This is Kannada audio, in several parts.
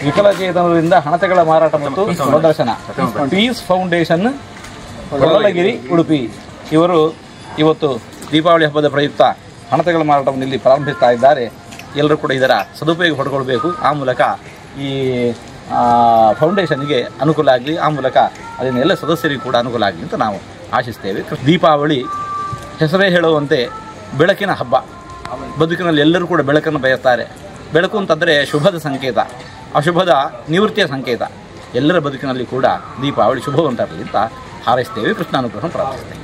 ವಿಕಲಚೇತನರಿಂದ ಹಣತೆಗಳ ಮಾರಾಟ ಮತ್ತು ಪ್ರದರ್ಶನ ಪೀಸ್ ಫೌಂಡೇಶನ್ ಕೊಲ್ಲಲಗಿರಿ ಉಡುಪಿ ಇವರು ಇವತ್ತು ದೀಪಾವಳಿ ಹಬ್ಬದ ಪ್ರಯುಕ್ತ ಹಣತೆಗಳ ಮಾರಾಟವನ್ನು ಇಲ್ಲಿ ಪ್ರಾರಂಭಿಸ್ತಾ ಇದ್ದಾರೆ. ಎಲ್ಲರೂ ಕೂಡ ಇದರ ಸದುಪಯೋಗ ಪಡ್ಕೊಳ್ಬೇಕು. ಆ ಮೂಲಕ ಈ ಫೌಂಡೇಶನ್ಗೆ ಅನುಕೂಲ ಆಗಲಿ, ಆ ಮೂಲಕ ಅದನ್ನ ಎಲ್ಲ ಸದಸ್ಯರಿಗೂ ಕೂಡ ಅನುಕೂಲ ಆಗಲಿ ಅಂತ ನಾವು ಆಶಿಸ್ತೇವೆ. ದೀಪಾವಳಿ ಹೆಸರೇ ಹೇಳುವಂತೆ ಬೆಳಕಿನ ಹಬ್ಬ. ಬದುಕಿನಲ್ಲಿ ಎಲ್ಲರೂ ಕೂಡ ಬೆಳಕನ್ನು ಬಯಸ್ತಾರೆ. ಬೆಳಕು ಅಂತಂದರೆ ಶುಭದ ಸಂಕೇತ, ಅಶುಭದ ನಿವೃತ್ತಿಯ ಸಂಕೇತ. ಎಲ್ಲರ ಬದುಕಿನಲ್ಲಿ ಕೂಡ ದೀಪಾವಳಿ ಶುಭವಂತರಲಿ ಅಂತ ಹಾರೈಸ್ತೇವೆ. ಕೃಷ್ಣಾನುಗ್ರಹ ಪ್ರಾರ್ಥಿಸ್ತೇವೆ.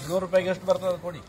₹100 ಎಷ್ಟು ಬರ್ತದೆ ಕೊಡಿ.